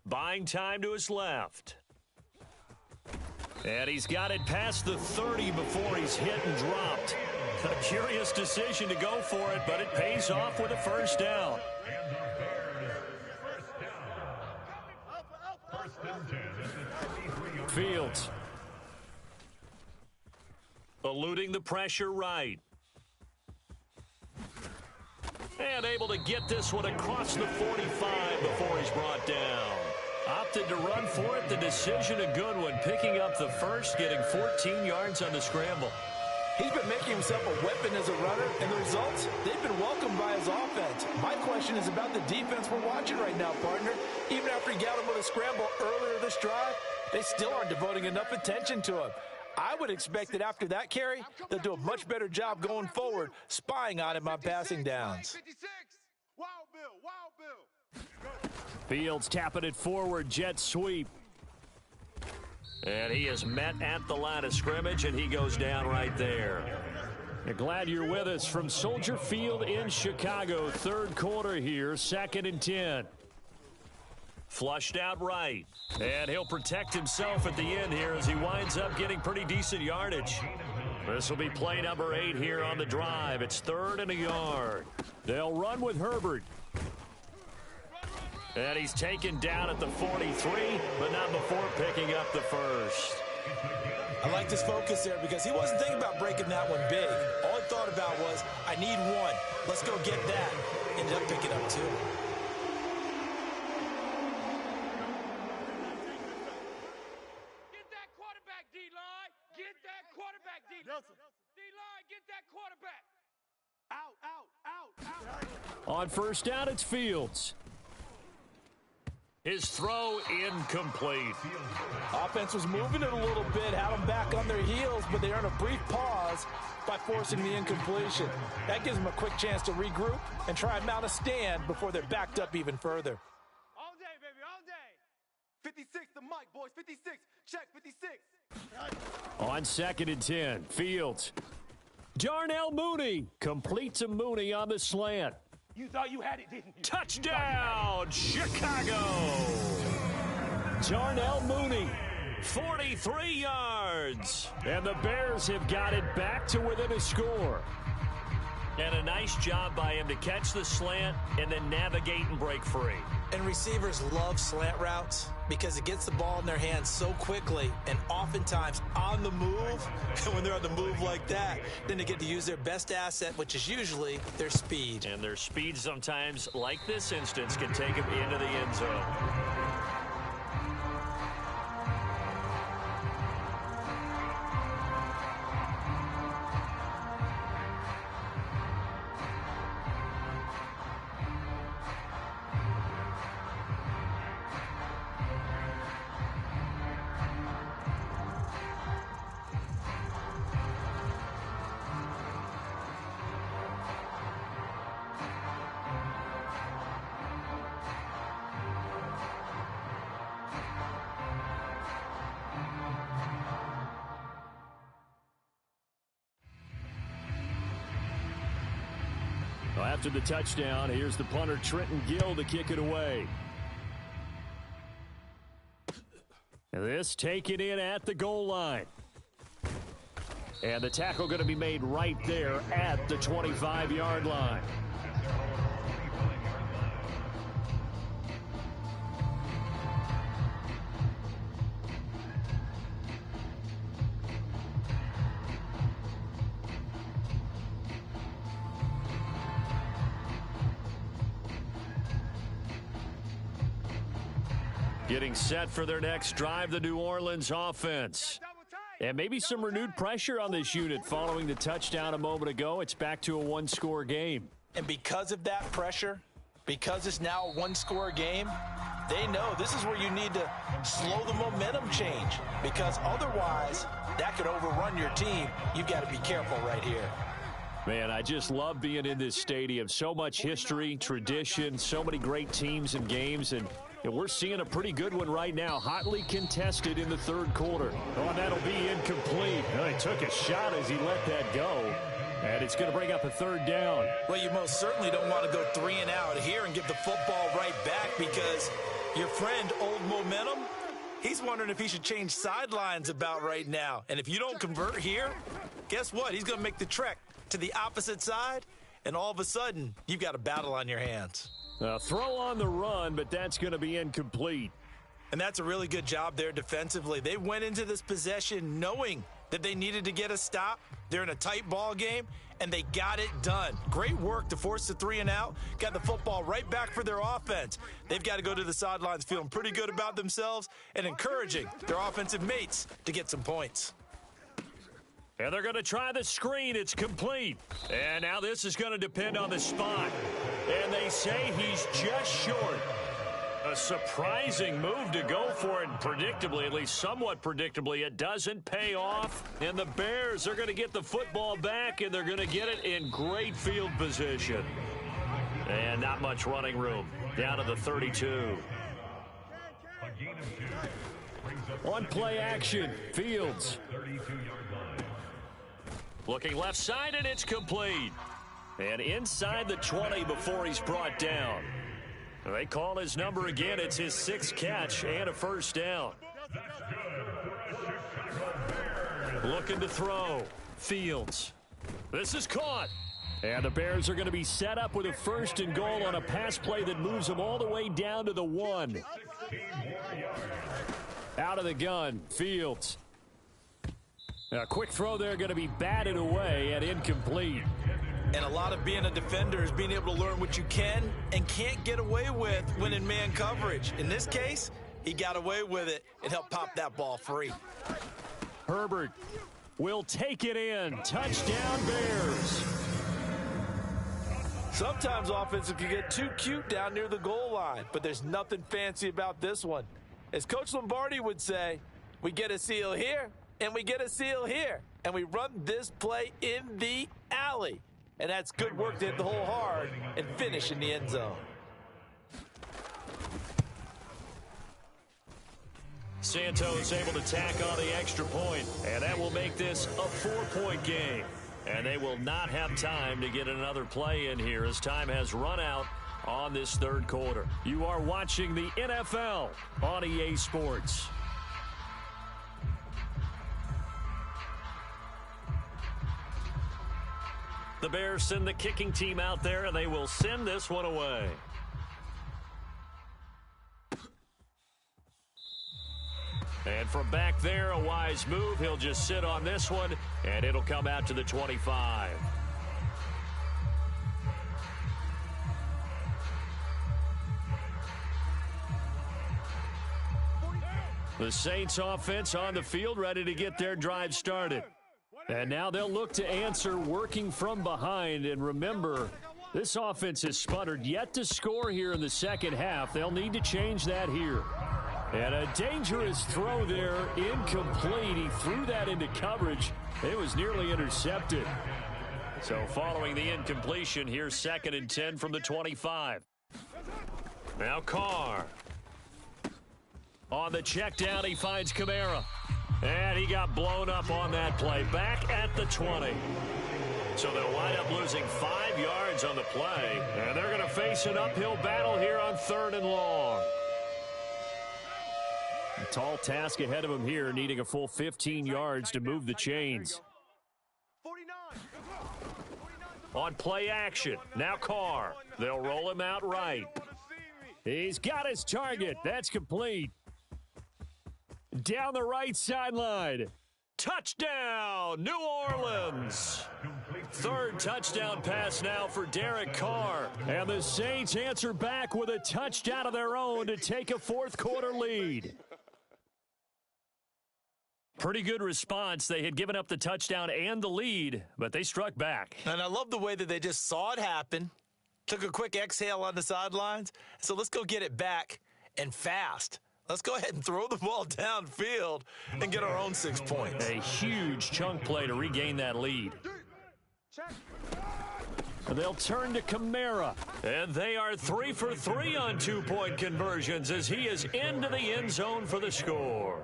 buying time to his left. And he's got it past the 30 before he's hit and dropped. A curious decision to go for it, but it pays off with a 1st down. Fields eluding the pressure right. And able to get this one across the 45 before he's brought down. Opted to run for it. The decision a good one. Picking up the first, getting 14 yards on the scramble. He's been making himself a weapon as a runner, and the results, they've been welcomed by his offense. My question is about the defense we're watching right now, partner. Even after he got him with a scramble earlier this drive, they still aren't devoting enough attention to him. I would expect that after that carry, they'll do a much better job going forward, spying on him on passing downs. 56. Wild Bill, Wild Bill. Fields tapping it forward, jet sweep. And he is met at the line of scrimmage, and he goes down right there. You're glad you're with us from Soldier Field in Chicago. Third quarter here, 2nd and 10. Flushed out right. And he'll protect himself at the end here as he winds up getting pretty decent yardage. This will be play number 8 here on the drive. It's 3rd and a yard. They'll run with Herbert. And he's taken down at the 43, but not before picking up the first. I like this focus there because he wasn't thinking about breaking that one big. All he thought about was, I need one. Let's go get that. Ended up picking up 2. Get that quarterback, D-line. Get that quarterback, D-line. D-line, get that quarterback. Out, out, out, out. On first down, it's Fields. His throw incomplete. Offense was moving it a little bit, had them back on their heels, but they earned a brief pause by forcing the incompletion. That gives them a quick chance to regroup and try and mount a stand before they're backed up even further. All day, baby, all day. 56 the mic, boys. 56. Check 56. On 2nd and 10, Fields. Darnell Mooney completes a Mooney on the slant. You thought you had it, didn't you? Touchdown, Chicago! Darnell Mooney, 43 yards. And the Bears have got it back to within a score. And a nice job by him to catch the slant and then navigate and break free. And receivers love slant routes because it gets the ball in their hands so quickly and oftentimes on the move. And when they're on the move like that, then they get to use their best asset, which is usually their speed. And their speed sometimes, like this instance, can take them into the end zone. After the touchdown, here's the punter, Trenton Gill, to kick it away. This taken in at the goal line. And the tackle going to be made right there at the 25-yard line. Getting set for their next drive, the New Orleans offense. And maybe some renewed pressure on this unit following the touchdown a moment ago. It's back to a one-score game. And because of that pressure, because it's now a one-score game, they know this is where you need to slow the momentum change, because otherwise that could overrun your team. You've got to be careful right here. Man, I just love being in this stadium. So much history, tradition, so many great teams and games, and we're seeing a pretty good one right now, hotly contested in the third quarter. Oh, and that'll be incomplete. Oh, he took a shot as he let that go, and it's going to bring up a third down. Well, you most certainly don't want to go 3 and out here and give the football right back, because your friend, Old Momentum, he's wondering if he should change sidelines about right now. And if you don't convert here, guess what? He's going to make the trek to the opposite side, and all of a sudden, you've got a battle on your hands. Throw on the run, but that's going to be incomplete. And that's a really good job there defensively. They went into this possession knowing that they needed to get a stop. They're in a tight ball game, and they got it done. Great work to force the 3 and out, got the football right back for their offense. They've got to go to the sidelines feeling pretty good about themselves and encouraging their offensive mates to get some points. And they're going to try the screen. It's complete. And now this is going to depend on the spot. And they say he's just short. A surprising move to go for it. Predictably, at least somewhat predictably, it doesn't pay off. And the Bears are going to get the football back, and they're going to get it in great field position. And not much running room. Down to the 32. On play action, Fields. Looking left side, and it's complete. And inside the 20 before he's brought down. They call his number again. It's his 6th catch and a first down. Looking to throw. Fields. This is caught. And the Bears are going to be set up with a 1st and goal on a pass play that moves them all the way down to the 1. Out of the gun, Fields. A quick throw there, going to be batted away and incomplete. And a lot of being a defender is being able to learn what you can and can't get away with when in man coverage. In this case, he got away with it and helped pop that ball free. Herbert will take it in. Touchdown, Bears. Sometimes offenses can get too cute down near the goal line, but there's nothing fancy about this one. As Coach Lombardi would say, we get a seal here, and we get a seal here, and we run this play in the alley. And that's good work to hit the hole hard and finish in the end zone. Santos able to tack on the extra point, and that will make this a 4-point game. And they will not have time to get another play in here as time has run out on this 3rd quarter. You are watching the NFL on EA Sports. The Bears send the kicking team out there, and they will send this one away. And from back there, a wise move. He'll just sit on this one, and it'll come out to the 25. The Saints offense on the field, ready to get their drive started. And now they'll look to answer working from behind. And remember, this offense has sputtered yet to score here in the second half. They'll need to change that here. And a dangerous throw there, incomplete. He threw that into coverage. It was nearly intercepted. So following the incompletion, here's 2nd and 10 from the 25. Now Carr. On the check down, he finds Kamara. And he got blown up on that play. Back at the 20. So they'll wind up losing 5 yards on the play. And they're going to face an uphill battle here on 3rd and long. A tall task ahead of him here, needing a full 15 yards to move the chains. 49. On play action, now Carr. They'll roll him out right. He's got his target. That's complete. Down the right sideline. Touchdown, New Orleans. 3rd touchdown pass now for Derek Carr. And the Saints answer back with a touchdown of their own to take a 4th quarter lead. Pretty good response. They had given up the touchdown and the lead, but they struck back. And I love the way that they just saw it happen, took a quick exhale on the sidelines. So let's go get it back and fast. Let's go ahead and throw the ball downfield and get our own 6 points. A huge chunk play to regain that lead. They'll turn to Kamara. And they are 3 for 3 on 2-point conversions as he is into the end zone for the score.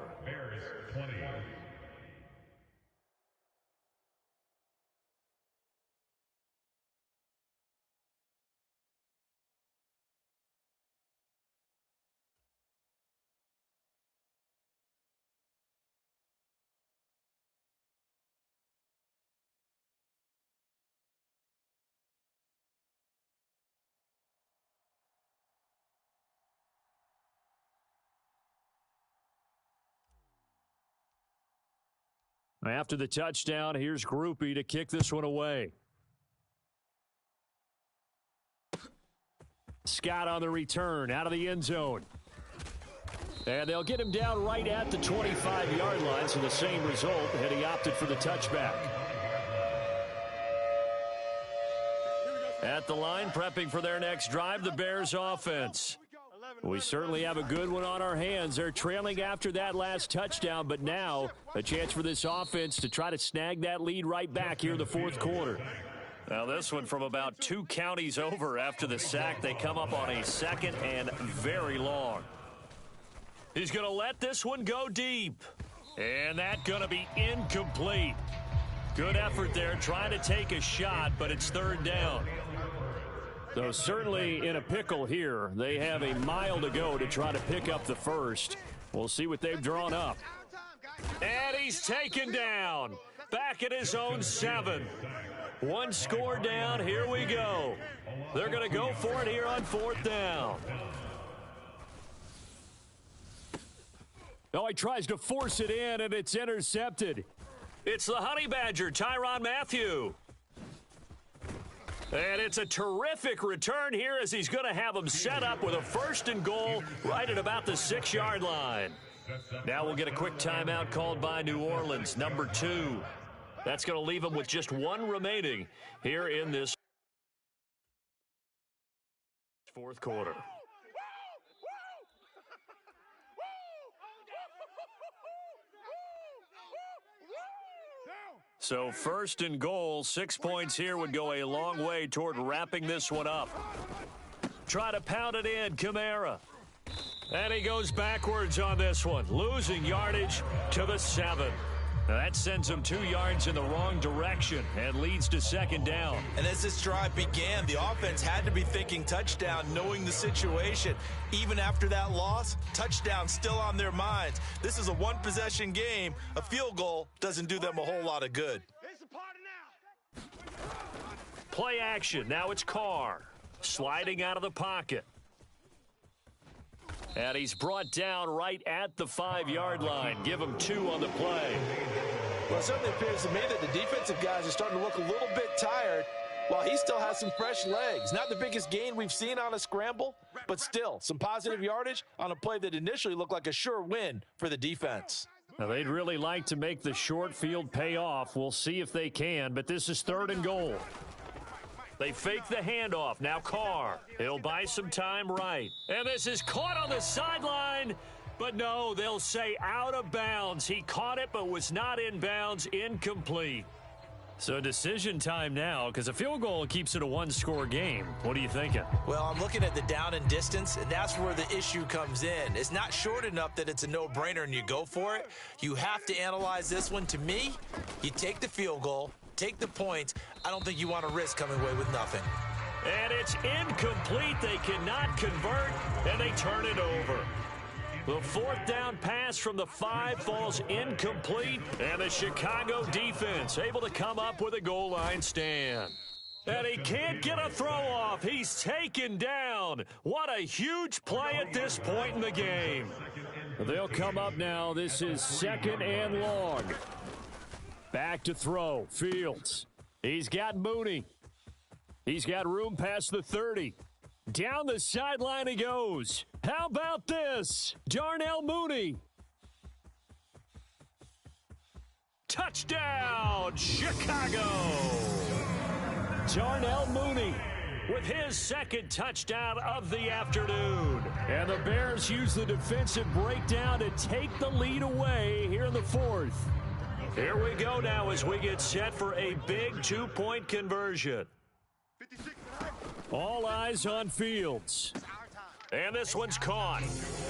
After the touchdown, here's Groupie to kick this one away. Scott on the return out of the end zone. And they'll get him down right at the 25-yard line, so the same result, and he opted for the touchback. At the line, prepping for their next drive, the Bears offense. We certainly have a good one on our hands. They're trailing after that last touchdown, but now a chance for this offense to try to snag that lead right back here in the fourth quarter. Now this one from about 2 counties over after the sack. They come up on a 2nd and very long. He's going to let this one go deep. And that's going to be incomplete. Good effort there trying to take a shot, but it's 3rd down. So certainly in a pickle here. They have a mile to go to try to pick up the first. We'll see what they've drawn up. And he's taken down. Back at his own 7. 1 score down. Here we go. They're going to go for it here on 4th down. Oh, he tries to force it in, and it's intercepted. It's the Honey Badger, Tyrann Mathieu. And it's a terrific return here as he's going to have him set up with a 1st and goal right at about the 6-yard line. Now we'll get a quick timeout called by New Orleans, number 2. That's going to leave them with just 1 remaining here in this 4th quarter. So 1st and goal, 6 points here would go a long way toward wrapping this one up. Try to pound it in, Kamara. And he goes backwards on this one, losing yardage to the 7. Now that sends him 2 yards in the wrong direction and leads to 2nd down. And as this drive began, the offense had to be thinking touchdown, knowing the situation. Even after that loss, touchdown still on their minds. This is a 1-possession game. A field goal doesn't do them a whole lot of good. Play action. Now it's Carr sliding out of the pocket. And he's brought down right at the 5-yard line. Give him 2 on the play. Well, it certainly appears to me that the defensive guys are starting to look a little bit tired while he still has some fresh legs. Not the biggest gain we've seen on a scramble, but still some positive yardage on a play that initially looked like a sure win for the defense. Now, they'd really like to make the short field pay off. We'll see if they can, but this is 3rd and goal. They fake the handoff. Now Carr. He'll buy some time right. And this is caught on the sideline. But no, they'll say out of bounds. He caught it but was not in bounds. Incomplete. So decision time now because a field goal keeps it a 1-score game. What are you thinking? Well, I'm looking at the down and distance, and that's where the issue comes in. It's not short enough that it's a no-brainer and you go for it. You have to analyze this one. To me, you take the field goal, take the points. I don't think you want to risk coming away with nothing. And it's incomplete. They cannot convert, and they turn it over. The 4th down pass from the 5 falls incomplete, and the Chicago defense able to come up with a goal line stand. And he can't get a throw off. He's taken down. What a huge play at this point in the game. They'll come up now. This is 2nd and long. Back to throw. Fields. He's got Mooney. He's got room past the 30. Down the sideline he goes. How about this? Darnell Mooney. Touchdown, Chicago. Darnell Mooney with his 2nd touchdown of the afternoon. And the Bears use the defensive breakdown to take the lead away here in the 4th. Here we go now as we get set for a big 2-point conversion. All eyes on Fields. And this one's caught.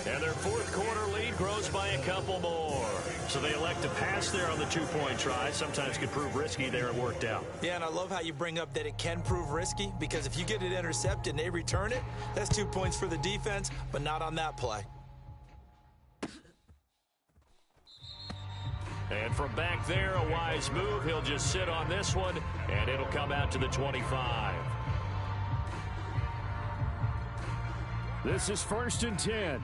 And their 4th quarter lead grows by a couple more. So they elect to pass there on the 2-point try. Sometimes could prove risky there. It worked out. Yeah, and I love how you bring up that it can prove risky because if you get it intercepted and they return it, that's 2 points for the defense, but not on that play. And from back there, a wise move. He'll just sit on this one, and it'll come out to the 25. This is 1st and 10.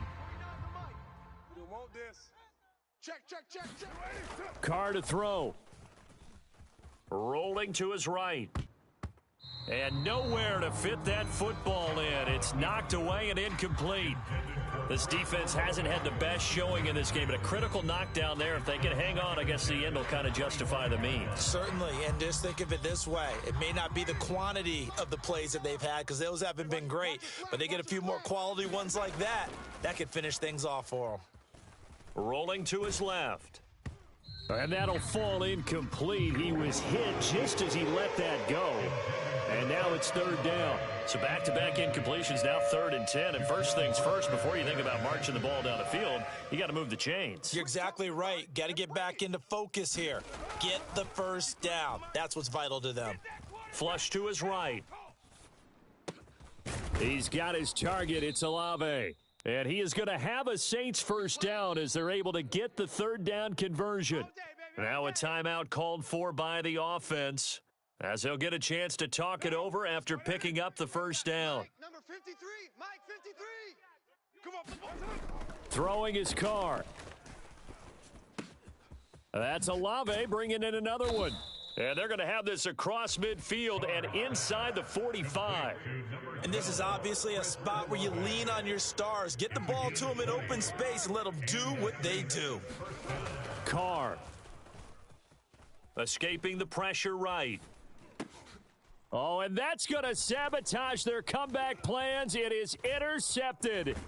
Carr to throw. Rolling to his right. And nowhere to fit that football in. It's knocked away and incomplete. This defense hasn't had the best showing in this game, but a critical knockdown there. If they can hang on, I guess the end will kind of justify the means. Certainly, and just think of it this way. It may not be the quantity of the plays that they've had because those haven't been great, but they get a few more quality ones like that. That could finish things off for them. Rolling to his left. And that'll fall incomplete. He was hit just as he let that go. And now it's third down. So back-to-back incompletions, now 3rd and 10. And first things first, before you think about marching the ball down the field, you got to move the chains. You're exactly right. Got to get back into focus here. Get the first down. That's what's vital to them. Flush to his right. He's got his target. It's Olave. And he is going to have a Saints first down as they're able to get the third down conversion. Now a timeout called for by the offense, as they'll get a chance to talk it over after picking up the first down. Number 53, Mike 53. Come on. Throwing his car. That's Olave bringing in another one. And they're going to have this across midfield and inside the 45. And this is obviously a spot where you lean on your stars. Get the ball to them in open space and let them do what they do. Carr. Escaping the pressure right. Oh, and that's going to sabotage their comeback plans. It is intercepted.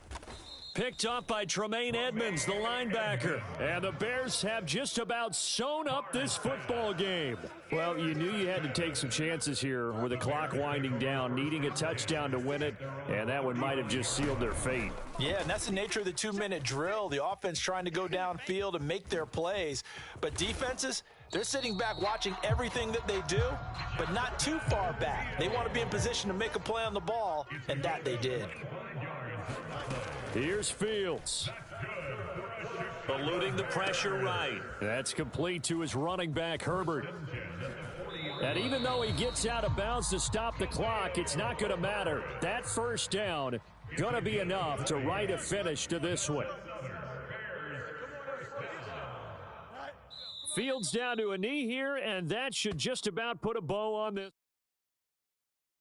Picked up by Tremaine Edmonds, the linebacker. And the Bears have just about sewn up this football game. Well, you knew you had to take some chances here with the clock winding down, needing a touchdown to win it, and that one might have just sealed their fate. Yeah, and that's the nature of the 2-minute drill. The offense trying to go downfield and make their plays. But defenses, they're sitting back watching everything that they do, but not too far back. They want to be in position to make a play on the ball, and that they did. Here's Fields. Eluding the pressure right. That's complete to his running back, Herbert. And even though he gets out of bounds to stop the clock, it's not going to matter. That first down going to be enough to write a finish to this one. Fields down to a knee here, and that should just about put a bow on this.